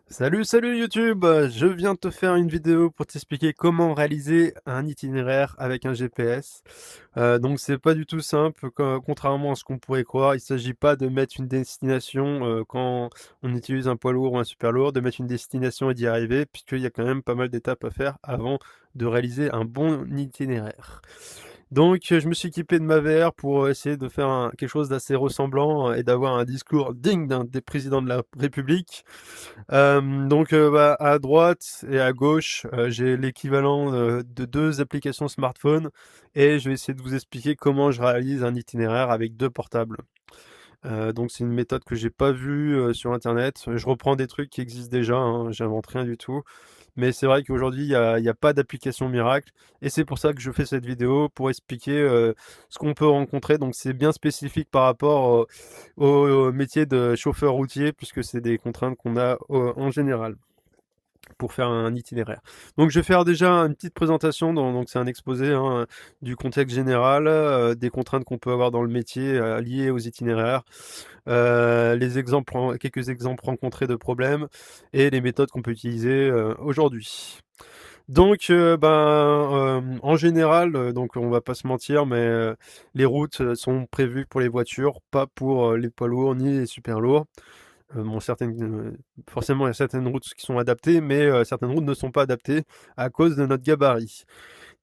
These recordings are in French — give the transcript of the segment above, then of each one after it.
Salut, salut YouTube! Je viens de te faire une vidéo pour t'expliquer comment réaliser un itinéraire avec un GPS. Donc c'est pas du tout simple, contrairement à ce qu'on pourrait croire. Il s'agit pas de mettre une destination, quand on utilise un poids lourd ou un super lourd, de mettre une destination et d'y arriver, puisqu'il y a quand même pas mal d'étapes à faire avant de réaliser un bon itinéraire. Donc, je me suis équipé de ma VR pour, essayer de faire quelque chose d'assez ressemblant, et d'avoir un discours digne d'un des présidents de la République. À droite et à gauche, j'ai l'équivalent, de 2 applications smartphone et je vais essayer de vous expliquer comment je réalise un itinéraire avec 2 portables. Donc c'est une méthode que j'ai pas vue, sur internet. Je reprends des trucs qui existent déjà, hein, j'invente rien du tout. Mais c'est vrai qu'aujourd'hui, il y a pas d'application miracle et c'est pour ça que je fais cette vidéo pour expliquer, ce qu'on peut rencontrer. Donc c'est bien spécifique par rapport au métier de chauffeur routier puisque c'est des contraintes qu'on a, en général pour faire un itinéraire. Donc je vais faire déjà une petite présentation, donc c'est un exposé, hein, du contexte général, des contraintes qu'on peut avoir dans le métier, liées aux itinéraires, les exemples quelques exemples rencontrés de problèmes et les méthodes qu'on peut utiliser, aujourd'hui. Donc en général, donc on va pas se mentir, mais les routes, sont prévues pour les voitures, pas pour, les poids lourds ni les super lourds. Bon certaines, forcément il y a certaines routes qui sont adaptées, mais certaines routes ne sont pas adaptées à cause de notre gabarit.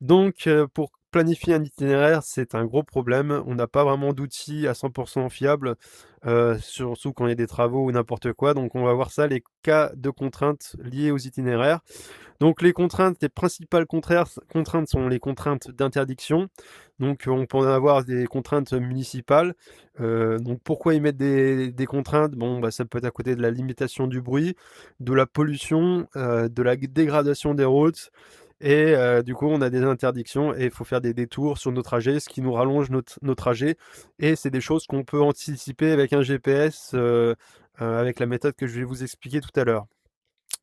Donc pour planifier un itinéraire, c'est un gros problème. On n'a pas vraiment d'outils à 100 fiables, surtout quand il y a des travaux ou n'importe quoi. Donc on va voir ça, les cas de contraintes liées aux itinéraires. Donc les contraintes, les principales contraintes sont les contraintes d'interdiction. Donc on peut en avoir des contraintes municipales. Donc pourquoi ils mettent des contraintes? Bon, bah, ça peut être à côté de la limitation du bruit, de la pollution, de la dégradation des routes et du coup on a des interdictions et il faut faire des détours sur nos trajets, ce qui nous rallonge nos trajets et c'est des choses qu'on peut anticiper avec un GPS, avec la méthode que je vais vous expliquer tout à l'heure.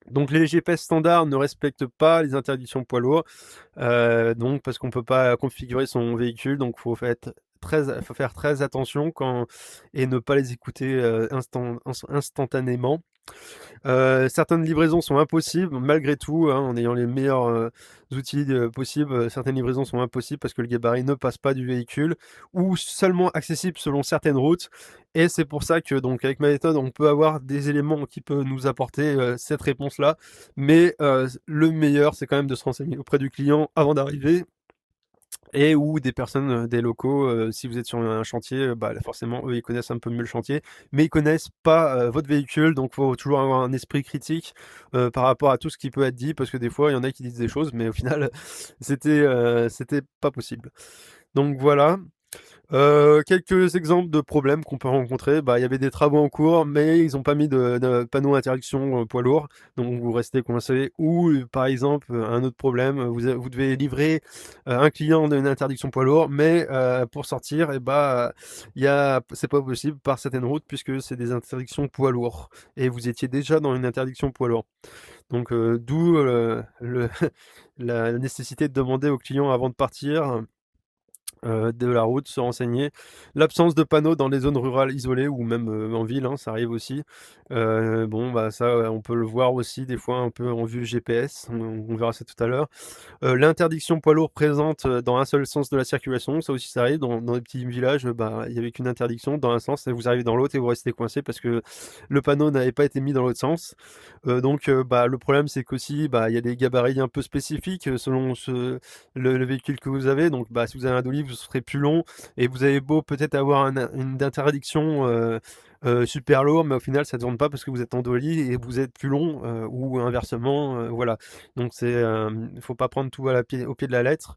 Donc les GPS standards ne respectent pas les interdictions poids lourds, donc parce qu'on peut pas configurer son véhicule, donc faut faire très attention quand et ne pas les écouter, instantanément. Certaines livraisons sont impossibles malgré tout, hein, en ayant les meilleurs, outils, possibles, certaines livraisons sont impossibles parce que le gabarit ne passe pas du véhicule ou seulement accessible selon certaines routes et c'est pour ça que donc avec ma méthode, on peut avoir des éléments qui peuvent nous apporter, cette réponse-là. Mais, le meilleur, c'est quand même de se renseigner auprès du client avant d'arriver et ou des personnes, des locaux, si vous êtes sur un chantier, bah, forcément, eux, ils connaissent un peu mieux le chantier, mais ils connaissent pas, votre véhicule, donc faut toujours avoir un esprit critique, par rapport à tout ce qui peut être dit, parce que des fois, il y en a qui disent des choses, mais au final, c'était pas possible. Donc voilà. Quelques exemples de problèmes qu'on peut rencontrer, bah, il y avait des travaux en cours, mais ils ont pas mis de panneau interdiction, poids lourd, donc vous restez coincé ou par exemple, un autre problème, vous devez livrer, un client d'une interdiction poids lourd, mais pour sortir et bah, c'est pas possible par certaines routes puisque c'est des interdictions poids lourds et vous étiez déjà dans une interdiction poids lourd. Donc d'où, le la nécessité de demander au client avant de partir de la route, se renseigner. L'absence de panneaux dans les zones rurales isolées ou même, en ville, hein, ça arrive aussi. Bon, bah, ça, on peut le voir aussi des fois un peu en vue GPS, on verra ça tout à l'heure. L'interdiction poids lourd présente, dans un seul sens de la circulation, ça aussi ça arrive dans des petits villages, bah, il y avait qu'une interdiction dans un sens et vous arrivez dans l'autre et vous restez coincé parce que le panneau n'avait pas été mis dans l'autre sens. Bah, le problème c'est qu'aussi, bah, il y a des gabarits un peu spécifiques, selon le véhicule que vous avez. Donc bah, si vous avez un dolly, vous serez plus long et vous avez beau peut-être avoir une interdiction, super lourd, mais au final ça tourne pas parce que vous êtes en dolly et vous êtes plus long, ou inversement, voilà. Donc il faut pas prendre tout au pied de la lettre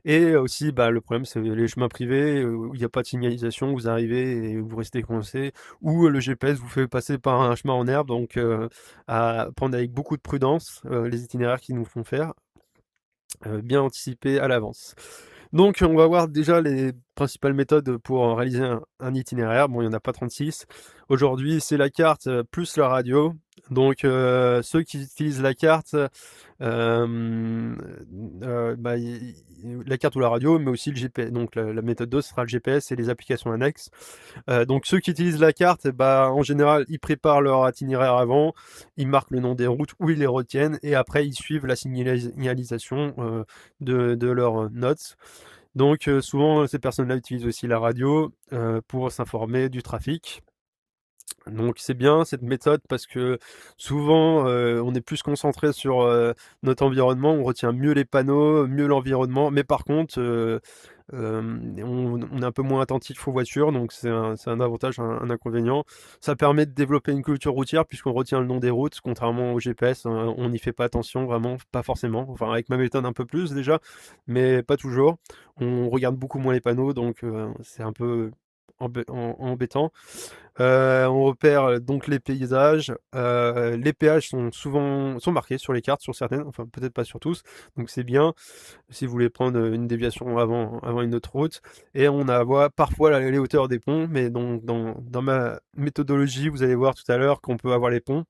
et aussi, bah, le problème, c'est les chemins privés, où il y a pas de signalisation, vous arrivez et vous restez coincé ou le GPS vous fait passer par un chemin en herbe, donc à prendre avec beaucoup de prudence, les itinéraires qu'ils nous font faire, bien anticiper à l'avance. Donc on va voir déjà les principales méthodes pour réaliser un itinéraire. Bon, il y en a pas 36. Aujourd'hui, c'est la carte, plus la radio. Donc ceux qui utilisent la carte, hem, bah, la carte ou la radio, mais aussi le GPS. Donc la méthode 2 sera le GPS et les applications annexes. Donc ceux qui utilisent la carte, bah, en général, ils préparent leur itinéraire avant, ils marquent le nom des routes ou ils les retiennent et après ils suivent la signalisation, de leurs notes. Donc souvent, ces personnes-là utilisent aussi la radio, pour s'informer du trafic. Donc c'est bien cette méthode parce que souvent, on est plus concentré sur, notre environnement, on retient mieux les panneaux, mieux l'environnement, mais par contre, on est un peu moins attentif aux voitures, donc c'est un avantage, un inconvénient. Ça permet de développer une culture routière puisqu'on retient le nom des routes, contrairement au GPS, on n'y fait pas attention vraiment, pas forcément. Enfin avec ma méthode un peu plus déjà, mais pas toujours. On regarde beaucoup moins les panneaux, donc c'est un peu embêtant. On repère, donc les paysages, les péages sont marqués sur les cartes, sur certaines, enfin peut-être pas sur tous, donc c'est bien si vous voulez prendre, une déviation avant une autre route et on a voit parfois les hauteurs des ponts, mais donc dans ma méthodologie, vous allez voir tout à l'heure qu'on peut avoir les ponts.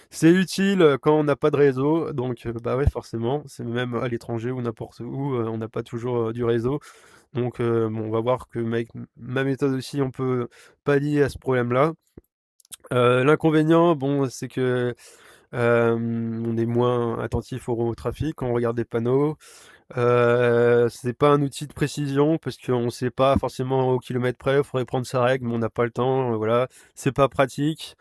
C'est utile, quand on n'a pas de réseau, donc bah, ouais, forcément, c'est même à l'étranger ou n'importe où, on n'a pas toujours, du réseau. Donc bon, on va voir que avec ma méthode aussi, on peut pallier à ce problème-là. L'inconvénient, bon, c'est que, on est moins attentif au trafic quand on regarde les panneaux. C'est pas un outil de précision parce qu'on sait pas forcément au kilomètre près, il faudrait prendre sa règle, mais on n'a pas le temps, voilà. C'est pas pratique.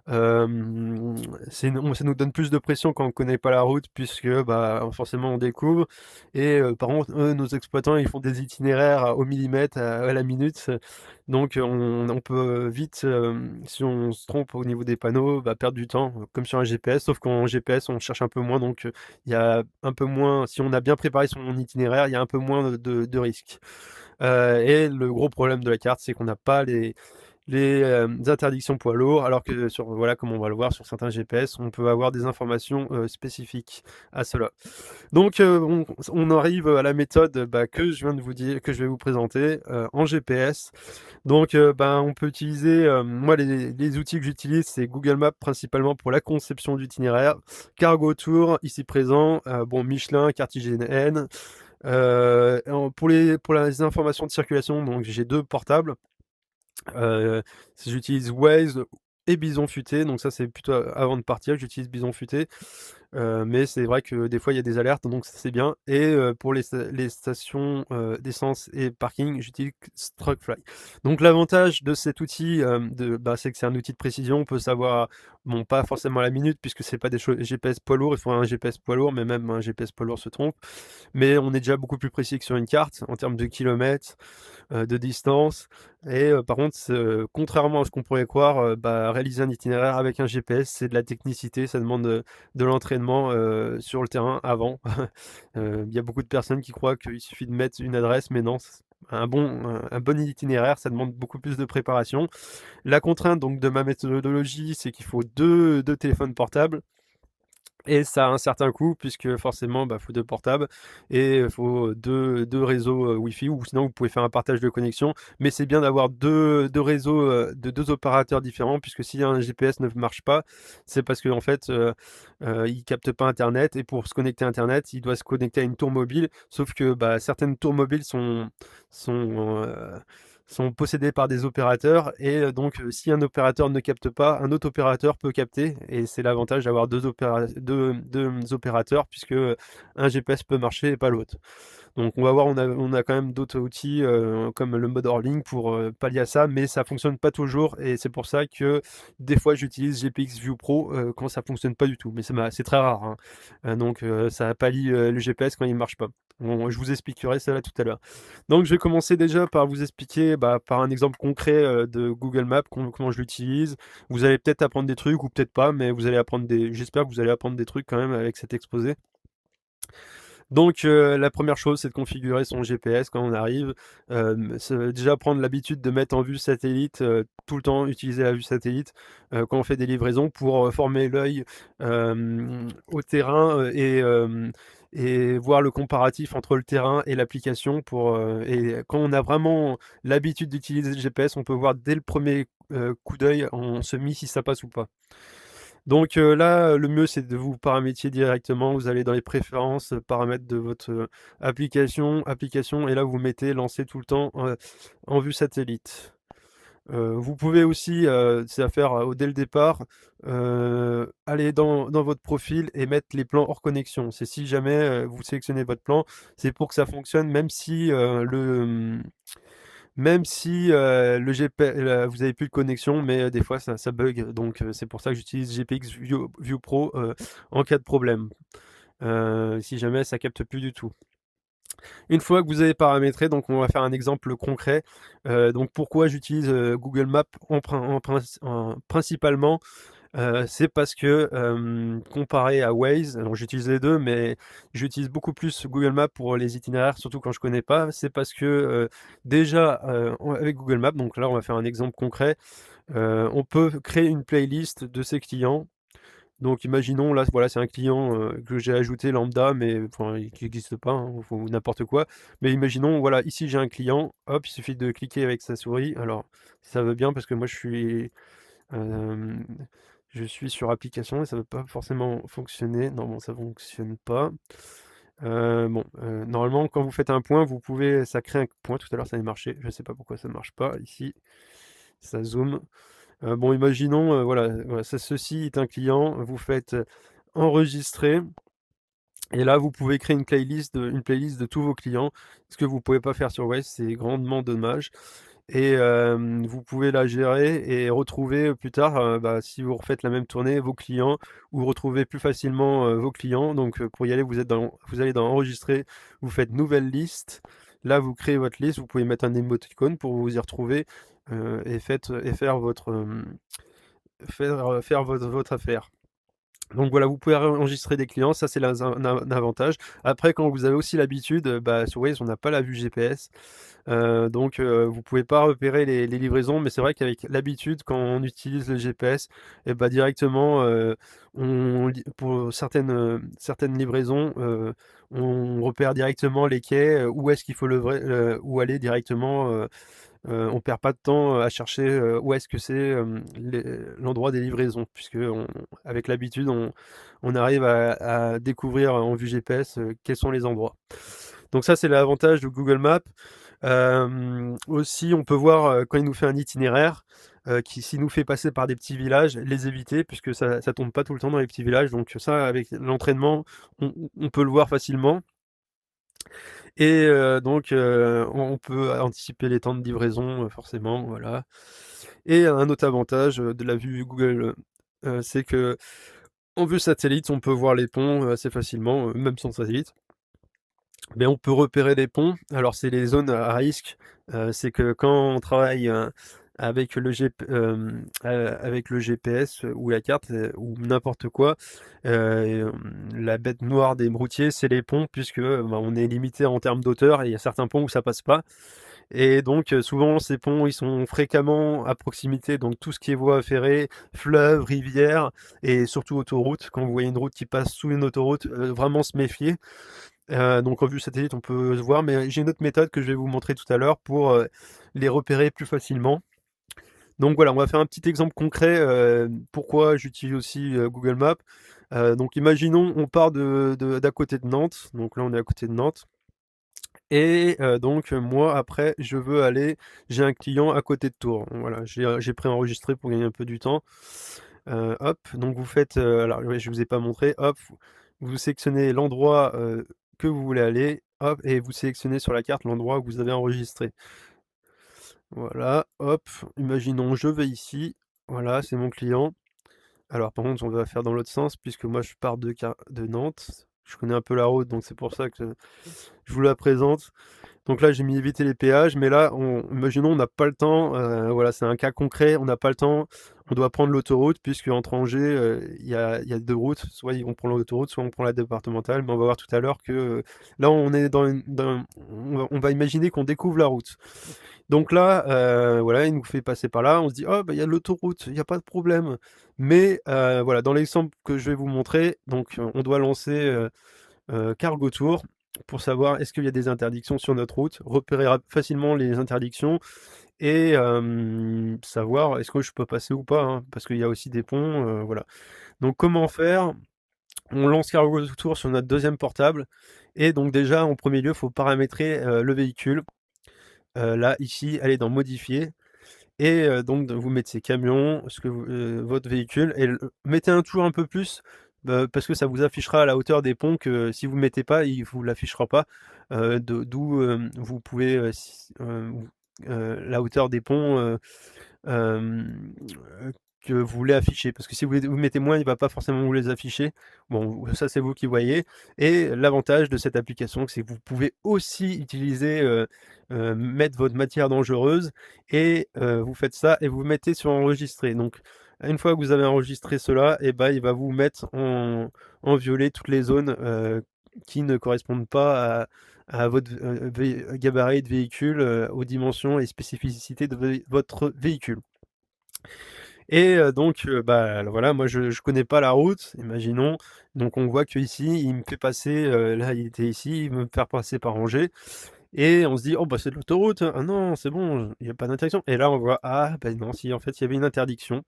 Hem, ça nous donne plus de pression quand on connaît pas la route puisque, bah, forcément on découvre et par contre, eux, nos exploitants, ils font des itinéraires au millimètre, à la minute, donc on peut vite, si on se trompe au niveau des panneaux, bah, perdre du temps, comme sur un GPS, sauf qu'en GPS, on cherche un peu moins, donc il y a un peu moins si on a bien préparé son itinéraire, il y a un peu moins de risques. Et le gros problème de la carte, c'est qu'on n'a pas les interdictions poids lourds, alors que sur voilà, comme on va le voir sur certains GPS, on peut avoir des informations, spécifiques à cela. Donc on arrive à la méthode, bah, que je viens de vous dire que je vais vous présenter, en GPS. Donc ben, on peut utiliser, moi les outils que j'utilise, c'est Google Maps principalement pour la conception d'itinéraire, Cargo Tour ici présent, bon Michelin, Cartigenen, pour les informations de circulation, donc j'ai 2 portables. Heu, J'utilise Waze et Bison Futé, donc ça, c'est plutôt avant de partir que j'utilise Bison Futé. Mais c'est vrai que des fois, il y a des alertes, donc ça, c'est bien et pour les stations, d'essence et parking, j'utilise Struckfly. Donc l'avantage de cet outil, bah, c'est que c'est un outil de précision. On peut savoir, bon, pas forcément à la minute puisque c'est pas des GPS poids lourds, il faut un GPS poids lourd, mais même un GPS poids lourd se trompe. Mais on est déjà beaucoup plus précis que sur une carte en termes de kilomètres, de distance et par contre, contrairement à ce qu'on pourrait croire, bah, réaliser un itinéraire avec un GPS, c'est de la technicité, ça demande, de l'entraînement, sur le terrain avant. Il y a beaucoup de personnes qui croient qu'il suffit de mettre une adresse, mais non, un bon itinéraire, ça demande beaucoup plus de préparation. La contrainte donc de ma méthodologie, c'est qu'il faut deux téléphones portables. Et ça a un certain coût puisque forcément, bah, faut 2 portables et faut deux réseaux, Wi-Fi ou sinon vous pouvez faire un partage de connexion. Mais c'est bien d'avoir deux réseaux, de 2 opérateurs différents puisque si un GPS ne marche pas, c'est parce qu'en fait, il capte pas internet et pour se connecter à internet, il doit se connecter à une tour mobile. Sauf que, bah, certaines tours mobiles sont, sont possédées par des opérateurs et donc si un opérateur ne capte pas, un autre opérateur peut capter et c'est l'avantage d'avoir deux opérateurs puisque, un GPS peut marcher et pas l'autre. Donc on va voir, on a quand même d'autres outils, comme le mode hors ligne pour, pallier à ça, mais ça fonctionne pas toujours et c'est pour ça que des fois j'utilise GPX View Pro, quand ça fonctionne pas du tout, mais c'est très rare, hein. Donc ça pallie, le GPS quand il marche pas. Bon, je vous expliquerai cela tout à l'heure. Donc je vais commencer déjà par vous expliquer, bah, par un exemple concret, de Google Maps, comment je l'utilise. Vous allez peut-être apprendre des trucs ou peut-être pas, mais vous allez apprendre j'espère que vous allez apprendre des trucs quand même avec cet exposé. Donc la première chose, c'est de configurer son GPS quand on arrive. C'est déjà prendre l'habitude de mettre en vue satellite, tout le temps utiliser la vue satellite, quand on fait des livraisons pour, former l'œil, au terrain, et voir le comparatif entre le terrain et l'application et quand on a vraiment l'habitude d'utiliser le GPS, on peut voir dès le premier coup d'œil en semi si ça passe ou pas. Donc là, le mieux, c'est de vous paramétrer directement. Vous allez dans les préférences, paramètres de votre, application et là, vous mettez lancer tout le temps, en vue satellite. Vous pouvez aussi, c'est à faire, dès le départ, aller dans votre profil et mettre les plans hors connexion. C'est si jamais, vous sélectionnez votre plan, c'est pour que ça fonctionne même si, même si, le GP vous avez plus de connexion, mais des fois ça bug, donc c'est pour ça que j'utilise GPX View Pro, en cas de problème, si jamais ça capte plus du tout. Une fois que vous avez paramétré, donc on va faire un exemple concret. Donc pourquoi j'utilise, Google Maps principalement, c'est parce que, comparé à Waze, alors j'utilise les 2, mais j'utilise beaucoup plus Google Maps pour les itinéraires, surtout quand je connais pas. C'est parce que, déjà, avec Google Maps, donc là on va faire un exemple concret, on peut créer une playlist de ses clients. Donc imaginons là, voilà, c'est un client, que j'ai ajouté lambda, mais enfin, qui n'existe pas, hein, ou n'importe quoi. Mais imaginons, voilà, ici j'ai un client, hop, il suffit de cliquer avec sa souris. Alors, ça veut bien parce que moi hem, je suis sur application et ça veut pas forcément fonctionner. Non, bon, ça fonctionne pas. Bon, normalement, quand vous faites un point, vous pouvez ça crée un point. Tout à l'heure, ça avait marché. Je sais pas pourquoi ça ne marche pas ici. Ça zoome. Bon, imaginons, voilà, ceci est un client, vous faites, enregistrer et là, vous pouvez créer une playlist de tous vos clients. Ce que vous pouvez pas faire sur Waze, c'est grandement dommage et vous pouvez la gérer et retrouver, plus tard, bah, si vous refaites la même tournée, vos clients ou retrouver plus facilement, vos clients. Donc pour y aller, vous allez dans enregistrer, vous faites nouvelle liste. Là, vous créez votre liste, vous pouvez mettre un émoticône pour vous y retrouver, et faire votre, faire votre affaire. Donc voilà, vous pouvez enregistrer des clients, ça c'est un avantage. Après quand vous avez aussi l'habitude, bah, sur Waze on n'a pas la vue GPS, donc vous pouvez pas repérer les livraisons, mais c'est vrai qu'avec l'habitude quand on utilise le GPS et bah, directement, on li pour certaines livraisons, on repère directement les quais, où est-ce qu'il faut où aller directement, on perd pas de temps, à chercher, où est-ce que c'est, l'endroit des livraisons puisque avec l'habitude, on arrive à découvrir en vue GPS, quels sont les endroits. Donc ça, c'est l'avantage de Google Maps. Aussi, on peut voir, quand il nous fait un itinéraire, qui s'il nous fait passer par des petits villages, les éviter puisque ça tombe pas tout le temps dans les petits villages, donc ça, avec l'entraînement, on peut le voir facilement. Et donc on peut anticiper les temps de livraison, forcément, voilà. Et un autre avantage, de la vue Google, c'est qu'en vue satellite, on peut voir les ponts, assez facilement, même sans satellite. Mais on peut repérer des ponts. Alors c'est les zones à risque, c'est que quand on travaille, avec le GPS ou la carte, ou n'importe quoi, la bête noire des routiers, c'est les ponts puisque, bah, on est limité en termes d'auteur et il y a certains ponts où ça passe pas et donc souvent ces ponts, ils sont fréquemment à proximité, donc tout ce qui est voies ferrées, fleuves, rivières et surtout autoroutes. Quand vous voyez une route qui passe sous une autoroute, vraiment se méfier. Donc en vue satellite, on peut se voir, mais j'ai une autre méthode que je vais vous montrer tout à l'heure pour, les repérer plus facilement. Donc voilà, on va faire un petit exemple concret, pourquoi j'utilise aussi, Google Maps. Donc imaginons, on part d'à côté de Nantes, donc là on est à côté de Nantes et donc moi après j'ai un client à côté de Tours. Voilà, j'ai préenregistré pour gagner un peu du temps. Hop, donc vous faites, alors ouais, je vous ai pas montré, hop, vous sélectionnez l'endroit, que vous voulez aller, hop et vous sélectionnez sur la carte l'endroit où vous avez enregistré. Voilà, hop, imaginons je vais ici, voilà, c'est mon client. Alors par contre, on va faire dans l'autre sens puisque moi je pars de Nantes. Je connais un peu la route, donc c'est pour ça que je vous la présente. Donc là, j'ai mis éviter les péages, mais là, imaginons, on n'a pas le temps, voilà, c'est un cas concret, on n'a pas le temps, on doit prendre l'autoroute puisque entre Angers, il y a 2 routes, soit on prend l'autoroute, soit on prend la départementale, mais on va voir tout à l'heure que, là, on est on va imaginer qu'on découvre la route. Donc là, voilà, il nous fait passer par là, on se dit: «Oh, bah, il y a l'autoroute, il y a pas de problème». Mais voilà, dans l'exemple que je vais vous montrer, donc on doit lancer, Cargo Tour. pour savoir est-ce qu'il y a des interdictions sur notre route, repérer facilement les interdictions et savoir est-ce que je peux passer ou pas, hein, parce qu'il y a aussi des ponts, voilà. Donc comment faire? On lance Cargo Tour sur notre deuxième portable et donc déjà en premier lieu, il faut paramétrer, le véhicule. Là, ici, aller dans modifier et donc vous mettez camion, ce que vous votre véhicule et mettez toujours un peu plus, parce que ça vous affichera à la hauteur des ponts que si vous mettez pas, il vous l'affichera pas, d'où, vous pouvez, la hauteur des ponts, hem, que vous voulez afficher. Parce que si vous mettez moins, il va pas forcément vous les afficher. Bon, ça, c'est vous qui voyez et l'avantage de cette application, c'est que vous pouvez aussi utiliser, mettre votre matière dangereuse et vous faites ça et vous mettez sur enregistrer. Donc une fois que vous avez enregistré cela et ben il va vous mettre en violet toutes les zones, qui ne correspondent pas à votre, gabarit de véhicule, aux dimensions et spécificités de votre véhicule. Et donc bah, voilà, moi je connais pas la route, imaginons, donc on voit qu'ici, il me fait passer, là, il était ici, il veut me faire passer par Angers et on se dit: «Oh bah, c'est de l'autoroute, ah non, c'est bon, il y a pas d'interdiction» et là, on voit: «Ah bah, non, si, en fait, il y avait une interdiction».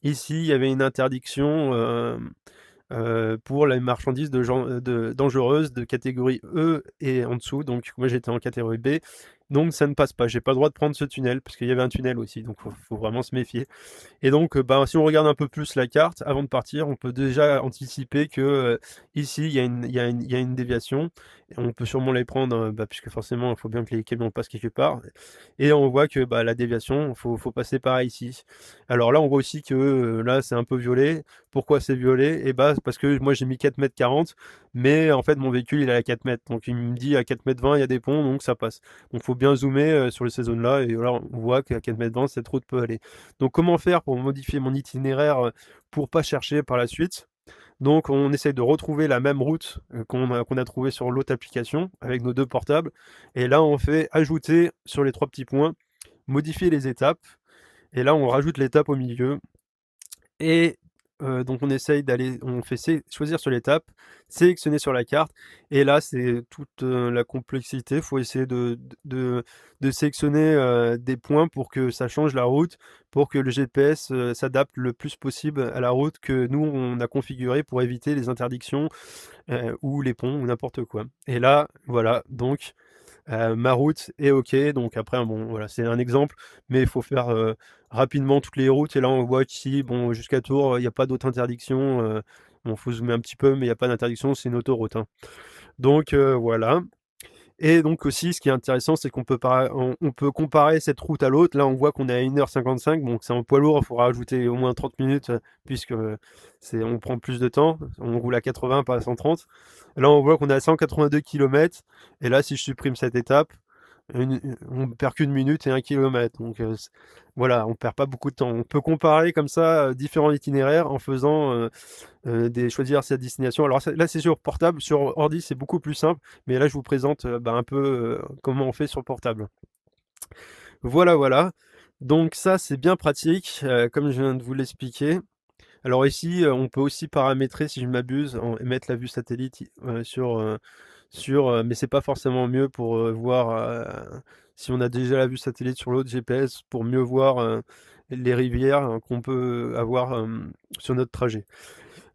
Ici, il y avait une interdiction, pour les marchandises de dangereuses de catégorie E et en dessous, donc moi, j'étais en catégorie B, donc ça ne passe pas. J'ai pas le droit de prendre ce tunnel, parce qu'il y avait un tunnel aussi, donc faut vraiment se méfier. Et donc, bah, si on regarde un peu plus la carte, avant de partir, on peut déjà anticiper que, ici, il y a une déviation et on peut sûrement les prendre, bah, puisque forcément, il faut bien que les camions passent quelque part et on voit que, bah, la déviation, faut passer par ici. Alors là, on voit aussi que, là, c'est un peu violet. Pourquoi c'est violet? Et bah, parce que moi, j'ai mis 4,40 m, mais en fait, mon véhicule, il est à 4 mètres. Donc il me dit: «À 4,20 m, il y a des ponts, donc ça passe». Donc faut bien zoomer, sur ces zones-là et là, on voit qu'à 4,20 m, cette route peut aller. Donc comment faire pour modifier mon itinéraire, pour pas chercher par la suite? Donc on essaye de retrouver la même route, qu'on a trouvée sur l'autre application avec nos 2 portables et là on fait ajouter sur les 3 petits points, modifier les étapes et là on rajoute l'étape au milieu et donc on essaye d'aller on fait choisir sur l'étape, sélectionner sur la carte et là, c'est toute, la complexité. Il faut essayer de sélectionner, des points pour que ça change la route, pour que le GPS, s'adapte le plus possible à la route que nous, on a configurée pour éviter les interdictions, ou les ponts ou n'importe quoi et là, voilà, donc ma route est OK, donc après bon voilà, c'est un exemple, mais il faut faire, rapidement toutes les routes et là on voit qu'ici, bon jusqu'à Tours, il y a pas d'autres interdictions, bon faut zoomer un petit peu, mais il y a pas d'interdiction, c'est une autoroute, hein. Donc voilà et donc aussi ce qui est intéressant, c'est qu'on peut on peut comparer cette route à l'autre. Là, on voit qu'on est à 1h55, donc c'est en poids lourd, il faudra rajouter au moins 30 minutes, puisque, c'est on prend plus de temps. On roule à 80, pas à 130. Là, on voit qu'on est à 182 kilomètres et là, si je supprime cette étape, on perd qu'1 minute et 1 kilomètre, donc voilà, on perd pas beaucoup de temps. On peut comparer comme ça, différents itinéraires en faisant, des choisir sa destination. Alors ça là, c'est sur portable, sur ordi, c'est beaucoup plus simple, mais là, je vous présente, bah, un peu, comment on fait sur portable. Voilà, voilà, donc ça, c'est bien pratique, comme je viens de vous l'expliquer. Alors ici, on peut aussi paramétrer, si je ne m'abuse, mettre la vue satellite mais c'est pas forcément mieux pour, voir, si on a déjà la vue satellite sur l'autre GPS pour mieux voir, les rivières, qu'on peut avoir, sur notre trajet.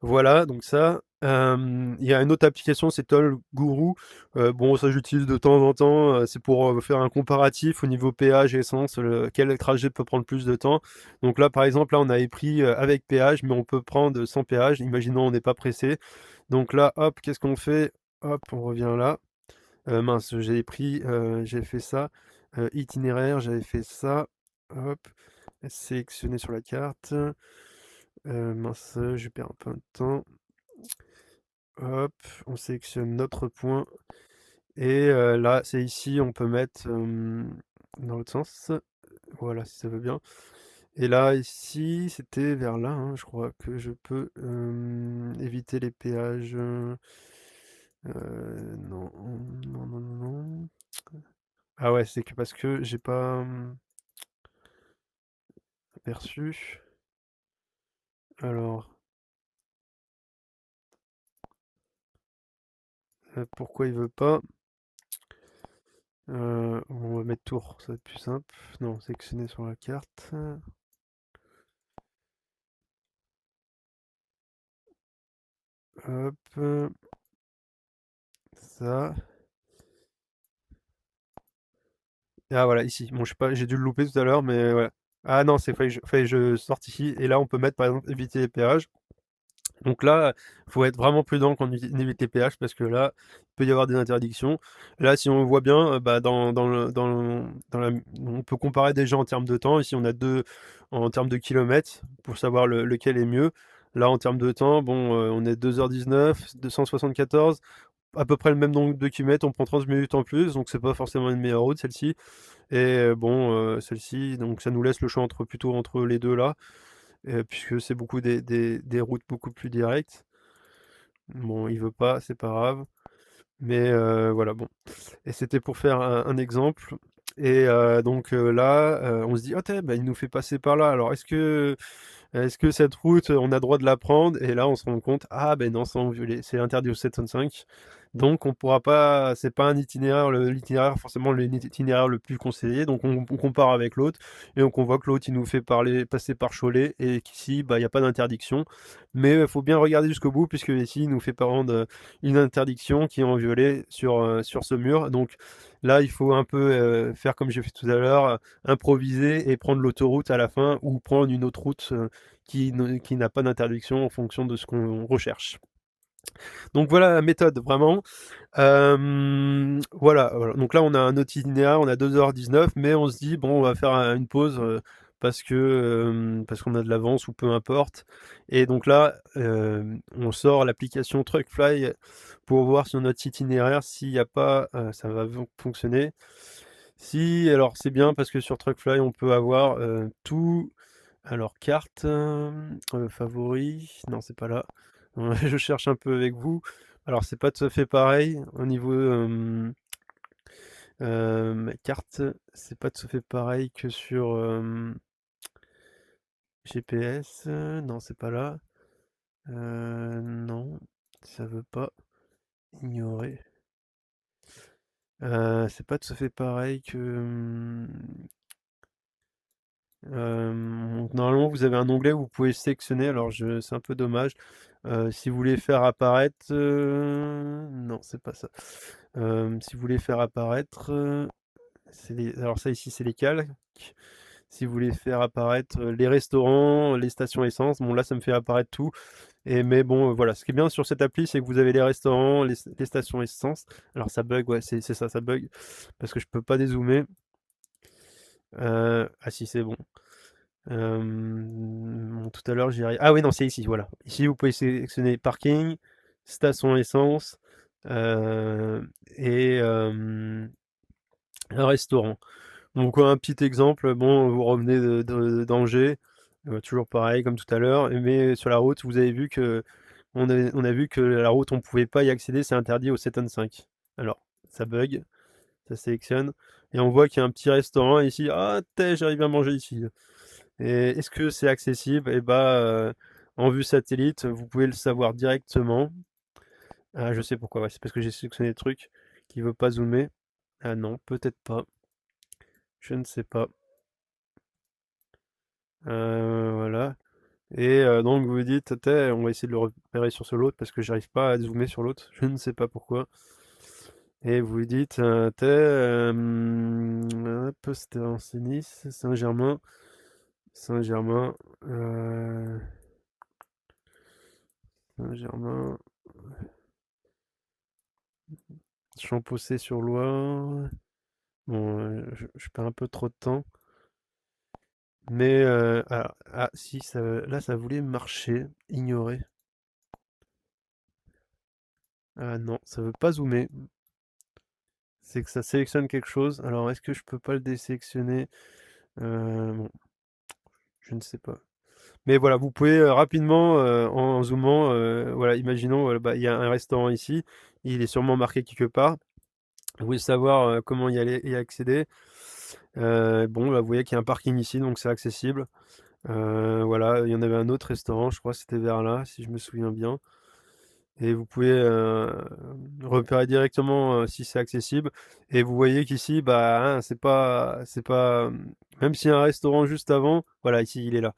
Voilà, donc ça, il y a une autre application, c'est Toll Guru. Bon, ça j'utilise de temps en temps, c'est pour, faire un comparatif au niveau péage et essence, quel trajet peut prendre plus de temps. Donc là, par exemple, là, on avait pris, avec péage, mais on peut prendre sans péage. Imaginons on n'est pas pressé. Donc là, hop, qu'est-ce qu'on fait? Hop, on revient là. Mince, j'ai fait ça, itinéraire, j'avais fait ça. Hop, sélectionner sur la carte. Mince, je perds un peu de temps. Hop, on sélectionne notre point et là, c'est ici, on peut mettre, dans l'autre sens. Voilà, si ça veut bien et là, ici, c'était vers là, hein, je crois que je peux, éviter les péages, non, non, non, non, non. Ah ouais, c'est que parce que j'ai pas, aperçu. Alors, Pourquoi il veut pas? On va mettre Tours, ça va être plus simple. Non, sélectionner sur la carte. Hop, ça. Ah voilà, ici. Bon, je sais pas, j'ai dû le louper tout à l'heure, mais voilà. Ah non, c'est fallait que je sorte ici. Et là, on peut mettre par exemple éviter les péages. Donc là, faut être vraiment prudent quand on évite les péages parce que là, il peut y avoir des interdictions. Là, si on voit bien, bah, on peut comparer déjà en termes de temps. Ici, on a deux en termes de kilomètres pour savoir lequel est mieux. Là, en termes de temps, bon, on est 2h19, 274, à peu près le même nombre de kilomètres, on prend 30 minutes en plus, donc c'est pas forcément une meilleure route celle-ci. Et bon, celle-ci, donc ça nous laisse le choix plutôt entre les deux là, puisque c'est beaucoup des routes beaucoup plus directes. Bon, il veut pas, c'est pas grave. Mais voilà, bon. Et c'était pour faire un exemple. Et donc là, on se dit, oh, bah, il nous fait passer par là. Alors, est-ce que cette route, on a droit de la prendre? Et là, on se rend compte, ah ben non, c'est interdit au 705. Donc on pourra pas, c'est pas un itinéraire, l'itinéraire forcément l'itinéraire le plus conseillé. Donc on compare avec l'autre et donc on voit que l'autre il nous fait passer par Cholet et qu'ici bah il n'y a pas d'interdiction. Mais il faut bien regarder jusqu'au bout puisque ici il nous fait prendre une interdiction qui est en violet sur ce mur. Donc là il faut un peu faire comme j'ai fait tout à l'heure, improviser et prendre l'autoroute à la fin ou prendre une autre route qui n'a pas d'interdiction en fonction de ce qu'on recherche. Donc voilà la méthode vraiment. Voilà, donc là on a un autre itinéraire, on a 2h19, mais on se dit: «Bon, on va faire une pause, parce qu'on a de l'avance ou peu importe». Et donc là, on sort l'application Truckfly pour voir sur notre itinéraire s'il y a pas, ça va fonctionner. Si, alors c'est bien parce que sur Truckfly on peut avoir, tout. Alors carte, favoris, non c'est pas là. Je cherche un peu avec vous. Alors c'est pas tout à fait pareil au niveau, carte, c'est pas tout à fait pareil que sur, GPS, non c'est pas là. Non, ça veut pas. Ignorer. C'est pas tout à fait pareil que, donc normalement, vous avez un onglet où vous pouvez sélectionner, alors c'est un peu dommage. Si vous voulez faire apparaître, non, c'est pas ça. Si vous voulez faire apparaître, alors ça ici, c'est les calques. Si vous voulez faire apparaître les restaurants, les stations essence, bon là, ça me fait apparaître tout. Mais bon, voilà, ce qui est bien sur cette appli, c'est que vous avez les restaurants, les stations essence. Alors ça bug, ouais, c'est ça, ça bug parce que je peux pas dézoomer. Ah si, c'est bon. Bon, tout à l'heure, j'y arrive. Ah oui, non, c'est ici, voilà. Ici, vous pouvez sélectionner parking, station essence, et un restaurant. Donc un petit exemple, bon, vous revenez d'Angers, toujours pareil comme tout à l'heure, mais sur la route, vous avez vu que on a vu que la route, on pouvait pas y accéder, c'est interdit au 7-5. Alors, ça bug, ça sélectionne, et on voit qu'il y a un petit restaurant ici. Ah, j'arrive à manger ici. Et est-ce que c'est accessible? Et bah, en vue satellite, vous pouvez le savoir directement. Ah, je sais pourquoi, ouais, c'est parce que j'ai sélectionné le truc qui veut pas zoomer. Ah non, peut-être pas. Je ne sais pas. Voilà. Et donc vous vous dites: On va essayer de le repérer sur ce l'autre parce que j'arrive pas à zoomer sur l'autre, je ne sais pas pourquoi». Et vous vous dites: hop, c'était c'est Nice, Saint-Germain, Saint-Germain, heu, Saint-Germain, Champossé-sur-Loire. Bon, je perds un peu trop de temps, mais ah si, là, ça voulait marcher. Ignorer. Ah non, ça veut pas zoomer. C'est que ça sélectionne quelque chose. Alors, est-ce que je peux pas le désélectionner? Bon, je ne sais pas. Mais voilà, vous pouvez, rapidement, en zoomant, voilà, imaginons, bah, il y a un restaurant ici, il est sûrement marqué quelque part. Vous voulez savoir, comment y accéder. Bon, bah, vous voyez qu'il y a un parking ici, donc c'est accessible. Voilà, il y en avait un autre restaurant, je crois que c'était vers là, si je me souviens bien. et vous pouvez, repérer directement, si c'est accessible, et vous voyez qu'ici, bah, hein, c'est pas, même s'il y a un restaurant juste avant, voilà, ici, il est là,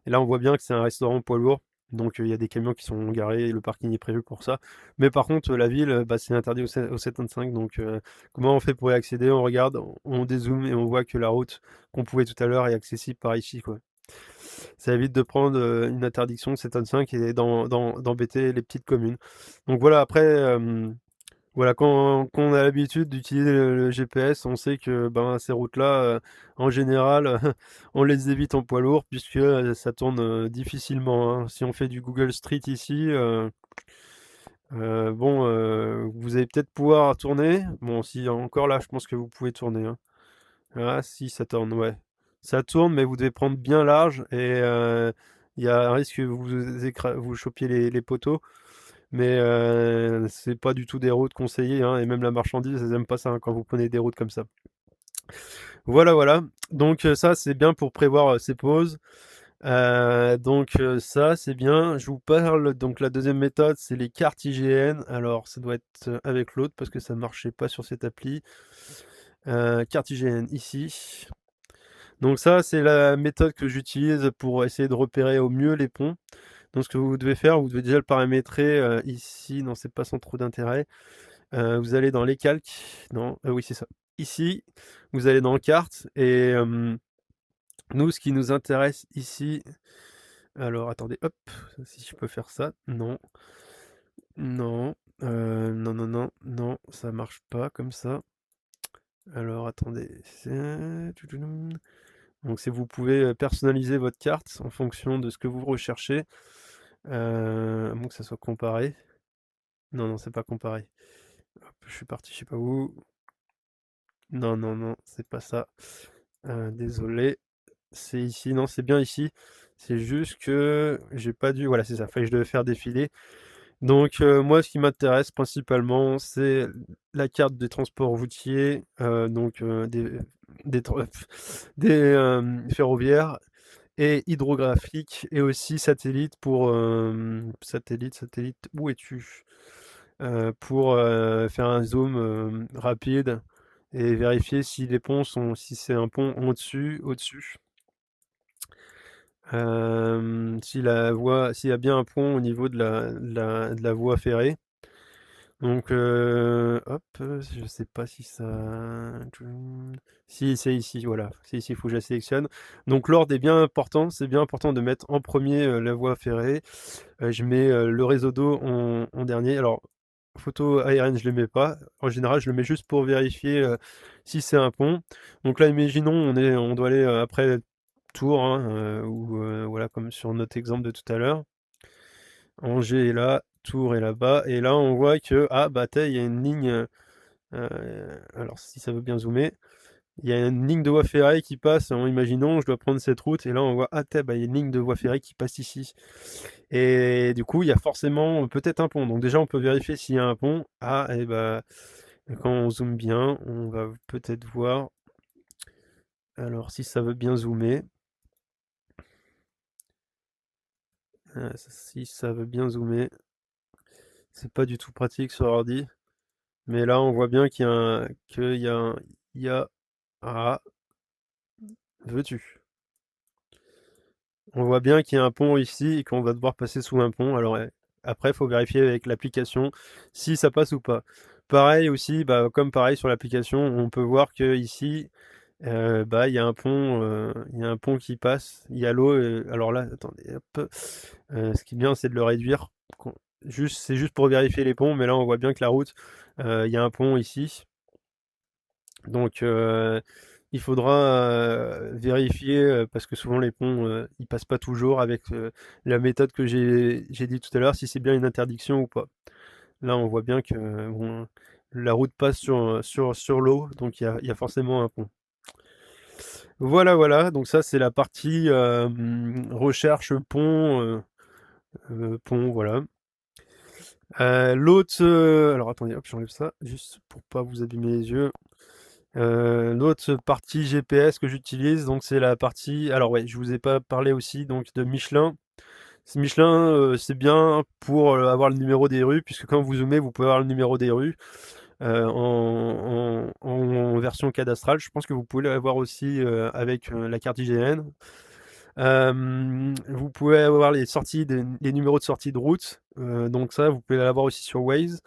et là, on voit bien que c'est un restaurant poids lourd, donc il y a des camions qui sont garés et le parking est prévu pour ça. Mais par contre, la ville, bah, c'est interdit au 725, donc comment on fait pour y accéder? On regarde, on dézoome et on voit que la route qu'on pouvait tout à l'heure est accessible par ici, quoi. Ça évite de prendre, une interdiction de 725 et d'embêter les petites communes. Donc voilà, après, voilà, quand on a l'habitude d'utiliser le GPS, on sait que, ben, ces routes-là, en général, on les évite en poids lourd puisque, ça tourne, difficilement, hein. Si on fait du Google Street ici, bon, vous allez peut-être pouvoir tourner. Bon, si encore là, je pense que vous pouvez tourner, hein. Ah si, ça tourne, ouais. Ça tourne, mais vous devez prendre bien large et il y a un risque que vous chopiez les poteaux, mais c'est pas du tout des routes conseillées, hein, et même la marchandise, elles aiment pas ça, hein, quand vous prenez des routes comme ça. Voilà, voilà. Donc ça, c'est bien pour prévoir, ses pauses. Donc ça, c'est bien. Je vous parle donc la deuxième méthode, c'est les cartes IGN. Alors ça doit être, avec l'autre parce que ça marchait pas sur cette appli. Carte IGN ici. Donc ça, c'est la méthode que j'utilise pour essayer de repérer au mieux les ponts. Donc ce que vous devez faire, vous devez déjà le paramétrer, ici. Non, c'est pas sans trop d'intérêt. Vous allez dans les calques, non, oui, c'est ça. Ici, vous allez dans cartes et nous, ce qui nous intéresse ici, alors attendez, hop, si je peux faire ça. Non, non, non, non, non, non, ça marche pas comme ça. Alors attendez, c'est donc c'est vous pouvez, personnaliser votre carte en fonction de ce que vous recherchez, à moins que ça soit comparé. Non, non, c'est pas comparé. Hop, je suis parti je sais pas où. Non, non, non, c'est pas ça. Désolé, c'est ici. Non, c'est bien ici. C'est juste que j'ai pas dû, voilà, c'est ça, fallait que je devais faire défiler. Donc moi, ce qui m'intéresse principalement, c'est la carte des transports routiers, donc des tran ferroviaires et hydrographique et aussi satellite pour, satellite, où es-tu? Pour, faire un zoom, rapide et vérifier si les ponts sont si c'est un pont au-dessus. Si la voie s'il y a bien un pont au niveau de la voie ferrée. Donc hop, je sais pas si ça si, c'est ici, voilà, c'est ici, il faut que je la sélectionne. Donc l'ordre est bien important, c'est bien important de mettre en premier la voie ferrée. Je mets, le réseau d'eau en dernier. Alors, photo aérienne, je ne les mets pas. En général, je le mets juste pour vérifier, si c'est un pont. Donc là, imaginons, on doit aller, après Tours, hein, ou voilà, comme sur notre exemple de tout à l'heure. Angers est là, Tours est là-bas et là, on voit que, ah, bah, tu il y a une ligne, alors si ça veut bien zoomer, il y a une ligne de voie ferrée qui passe, imaginons, je dois prendre cette route et là, on voit, ah, bah, il y a une ligne de voie ferrée qui passe ici et du coup, il y a forcément, peut-être un pont. Donc déjà, on peut vérifier s'il y a un pont. Ah et bah, quand on zoome bien, on va peut-être voir, alors si ça veut bien zoomer, si ça veut bien zoomer, c'est pas du tout pratique sur ordi, mais là, on voit bien qu'il y a ah, veux-tu? On voit bien qu'il y a un pont ici et qu'on va devoir passer sous un pont. Alors, après, il faut vérifier avec l'application si ça passe ou pas. Pareil aussi, bah, comme pareil sur l'application, on peut voir qu'ici, bah, il y a un pont qui passe, il y a l'eau, alors là, attendez, hop, ce qui est bien, c'est de le réduire. Qu'on c'est juste pour vérifier les ponts, mais là, on voit bien que la route, il y a un pont ici. Donc il faudra, vérifier, parce que souvent les ponts, ils passent pas toujours avec, la méthode que j'ai dit tout à l'heure, si c'est bien une interdiction ou pas. Là, on voit bien que, bon, la route passe sur l'eau, donc il y a forcément un pont. Voilà, voilà, donc ça, c'est la partie, recherche pont, pont, voilà. L'autre, alors attendez, hop, j'enlève ça, juste pour pas vous abîmer les yeux. L'autre partie GPS que j'utilise, donc c'est la partie, alors ouais, je vous ai pas parlé aussi donc de Michelin. Michelin, c'est bien pour, avoir le numéro des rues, puisque quand vous zoomez, vous pouvez avoir le numéro des rues, en version cadastrale. Je pense que vous pouvez l'avoir aussi, avec, la carte IGN. Vous pouvez avoir les numéros de sortie de route, donc ça, vous pouvez l'avoir aussi sur Waze.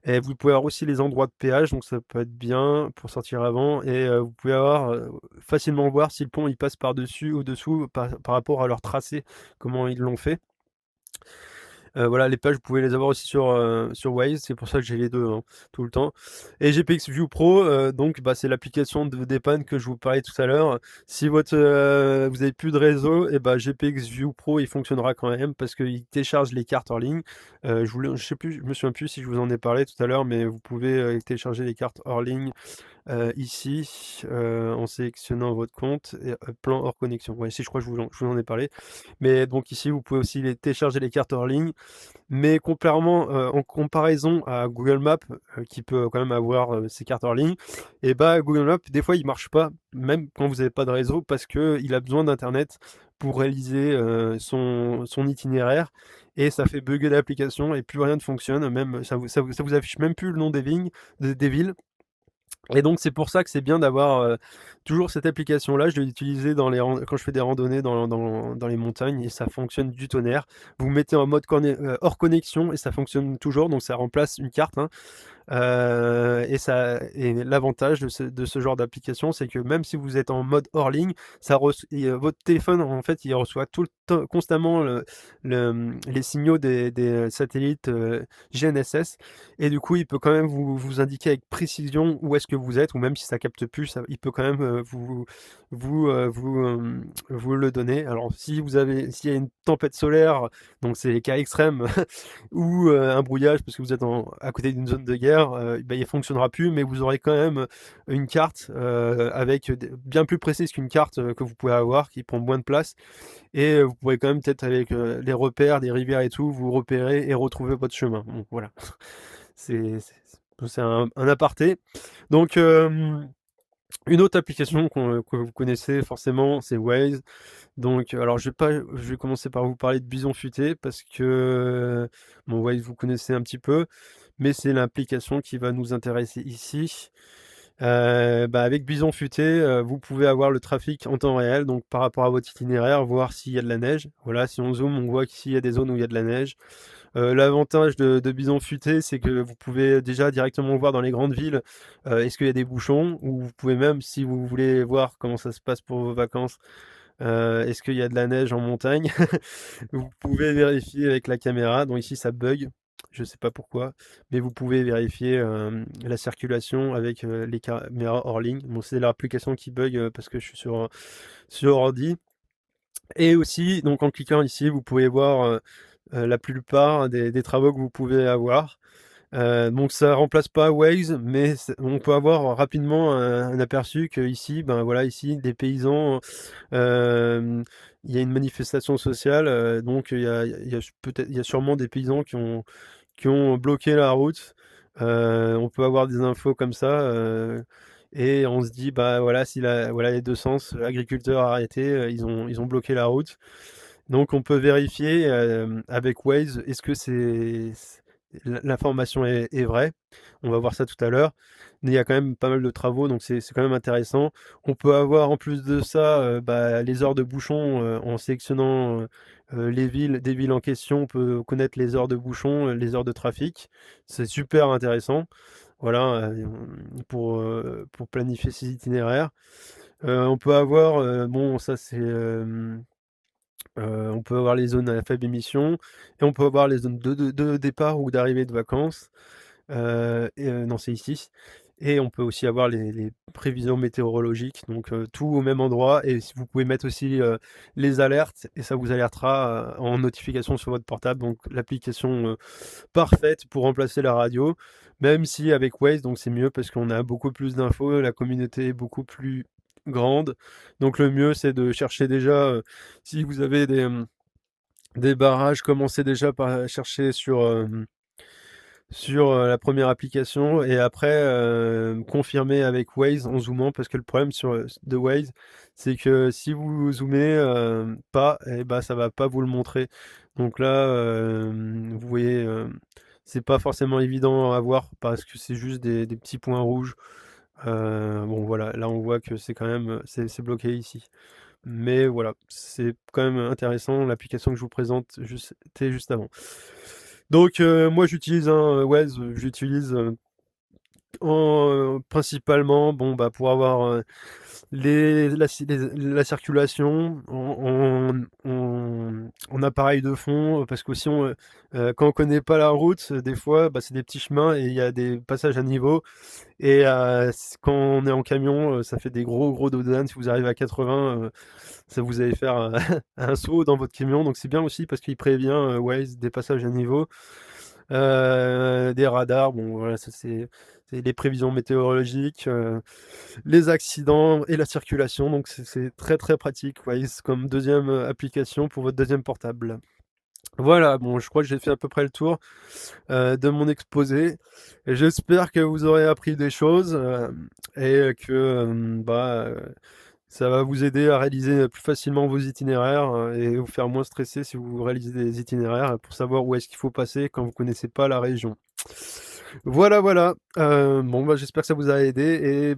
Et vous pouvez avoir aussi les endroits de péage, donc ça peut être bien pour sortir avant. Et vous pouvez avoir facilement voir si le pont il passe par-dessus ou dessous par rapport à leur tracé, comment ils l'ont fait. Voilà, les pages, vous pouvez les avoir aussi sur Waze, c'est pour ça que j'ai les 2 hein, tout le temps. Et GPX View Pro, donc bah, c'est l'application de dépanne que je vous parlais tout à l'heure. Si vous avez plus de réseau, et bah, GPX View Pro, il fonctionnera quand même parce qu'il télécharge les cartes hors ligne. Je sais plus, je me souviens plus si je vous en ai parlé tout à l'heure, mais vous pouvez, télécharger les cartes hors ligne, ici, en sélectionnant votre compte et plan hors connexion. Ouais, si je crois que je vous en ai parlé. Mais donc ici, vous pouvez aussi télécharger les cartes hors ligne. Mais contrairement, en comparaison à Google Maps, qui peut quand même avoir, ses cartes hors ligne, et bah, Google Maps, des fois, il marche pas, même quand vous avez pas de réseau, parce qu'il a besoin d'internet pour réaliser, son itinéraire, et ça fait bugger l'application et plus rien ne fonctionne, même ça vous affiche même plus le nom des villes. Et donc c'est pour ça que c'est bien d'avoir, toujours cette application-là. Je l'ai utilisée quand je fais des randonnées dans les montagnes, et ça fonctionne du tonnerre. Vous mettez en mode hors connexion et ça fonctionne toujours, donc ça remplace une carte, hein. Et l'avantage de ce genre d'application, c'est que même si vous êtes en mode hors ligne, votre téléphone, en fait, il reçoit tout le temps constamment les signaux des satellites, GNSS, et du coup, il peut quand même vous indiquer avec précision où est-ce que vous êtes, ou même si ça capte plus, il peut quand même, vous le donner. Alors s'il y a une tempête solaire, donc c'est les cas extrêmes, ou un brouillage parce que vous êtes à côté d'une zone de guerre, bah, il fonctionnera plus, mais vous aurez quand même une carte, avec bien plus précise qu'une carte, que vous pouvez avoir, qui prend moins de place. Et vous pourrez quand même peut-être, avec les repères des rivières et tout, vous repérer et retrouver votre chemin. Bon, voilà. C'est un aparté. Donc une autre application que vous connaissez forcément, c'est Waze. Donc, alors je vais commencer par vous parler de Bison Futé parce que, bon, Waze vous connaissez un petit peu, mais c'est l'application qui va nous intéresser ici. Bah, avec Bison Futé, vous pouvez avoir le trafic en temps réel, donc par rapport à votre itinéraire, voir s'il y a de la neige. Voilà, si on zoome, on voit qu'ici il y a des zones où il y a de la neige. L'avantage de Bison Futé, c'est que vous pouvez déjà directement voir dans les grandes villes, est-ce qu'il y a des bouchons, ou vous pouvez même, si vous voulez voir comment ça se passe pour vos vacances, est-ce qu'il y a de la neige en montagne? Vous pouvez vérifier avec la caméra. Donc ici, ça bug, je sais pas pourquoi, mais vous pouvez vérifier, la circulation avec, les caméras hors ligne. Bon, c'est l'application qui bug, parce que je suis sur ordi. Et aussi, donc en cliquant ici, vous pouvez voir, la plupart des travaux que vous pouvez avoir. Donc ça remplace pas Waze, mais on peut avoir rapidement un aperçu que ici, ben voilà, ici des paysans, hem, il y a une manifestation sociale, donc il y a sûrement des paysans qui ont bloqué la route. On peut avoir des infos comme ça, et on se dit: «Bah, voilà, si voilà les 2 sens, agriculteurs arrêtés, ils ont bloqué la route». Donc on peut vérifier, avec Waze, est-ce que l'information est vraie. On va voir ça tout à l'heure. Mais il y a quand même pas mal de travaux, donc c'est quand même intéressant. On peut avoir en plus de ça, bah, les heures de bouchon, en sélectionnant, des villes en question. On peut connaître les heures de bouchon, les heures de trafic. C'est super intéressant. Voilà, pour planifier ses itinéraires. On peut avoir, bon, ça c'est, on peut avoir les zones à faible émission, et on peut avoir les zones de départ ou d'arrivée de vacances. Non, c'est ici. Et on peut aussi avoir les prévisions météorologiques, donc tout au même endroit. Et si vous pouvez mettre aussi, les alertes, et ça vous alertera, en notification sur votre portable. Donc l'application, parfaite pour remplacer la radio, même si avec Waze, donc c'est mieux parce qu'on a beaucoup plus d'infos, la communauté est beaucoup plus grande. Donc le mieux, c'est de chercher déjà, si vous avez des barrages, commencez déjà par chercher sur, la première application et après, confirmer avec Waze en zoomant parce que le problème de Waze, c'est que si vous zoomez, pas et bah, ça va pas vous le montrer. Donc là, vous voyez, c'est pas forcément évident à voir parce que c'est juste des petits points rouges. Bon voilà, là on voit que c'est quand même, c'est bloqué ici. Mais voilà, c'est quand même intéressant l'application que je vous présente juste avant. Donc moi j'utilise un Waze, j'utilise, principalement, bon, bah, pour avoir, la circulation en appareil de fond, parce qu'aussi quand on connaît pas la route, des fois, bah, c'est des petits chemins et il y a des passages à niveau et quand on est en camion, ça fait des gros dodanes. Si vous arrivez à 80, ça vous allez faire un un saut dans votre camion, donc c'est bien aussi parce qu'il prévient, Waze des passages à niveau. Des radars, bon voilà, ça c'est les prévisions météorologiques, les accidents et la circulation, donc c'est très pratique, Waze comme deuxième application pour votre deuxième portable. Voilà, bon, je crois que j'ai fait à peu près le tour, de mon exposé et j'espère que vous aurez appris des choses, et que, ça va vous aider à réaliser plus facilement vos itinéraires, et vous faire moins stresser si vous réalisez des itinéraires, pour savoir où est-ce qu'il faut passer quand vous connaissez pas la région. Voilà, bon, bah, j'espère que ça vous a aidé et